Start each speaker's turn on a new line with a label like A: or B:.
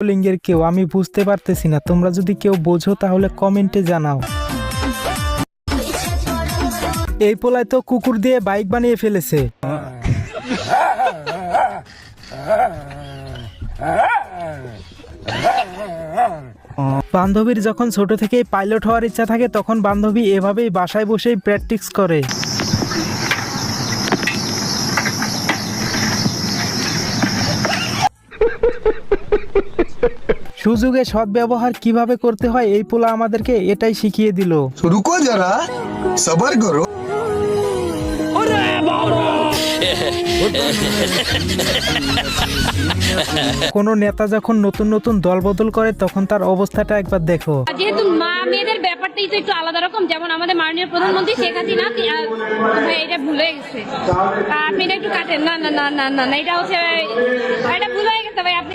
A: লিঙ্গের কেউ, আমি বুঝতে পারতেছি না। তোমরা যদি কেউ বোঝো তাহলে কমেন্টে জানাও। এই পোলায় তো কুকুর দিয়ে বাইক বানিয়ে ফেলেছে। বান্ধবীর যখন ছোট থেকেই পাইলট হওয়ার ইচ্ছা থাকে তখন বান্ধবী এভাবেই বাসায় বসেই প্র্যাকটিস করে। সুযোগে সদ্ব্যবহার কিভাবে করতে হয় এই পোলা আমাদেরকে এটাই শিখিয়ে দিল।
B: रुको जरा सबर करो।
A: কোন নেতা যখন নতুন নতুন দল বদল করে তখন তার অবস্থাটা একবার দেখো।
C: যেহেতু মা মেয়েদের ব্যাপারটাই তো একটু আলাদা রকম, যেমন আমাদের মাননীয় প্রধানমন্ত্রী শেখ হাসিনা এটা ভুলে গেছে। আপনি এটা একটু কাটেন। না না না না না, এটা হচ্ছে এটা ভুল হয়ে গেছে ভাই। আপনি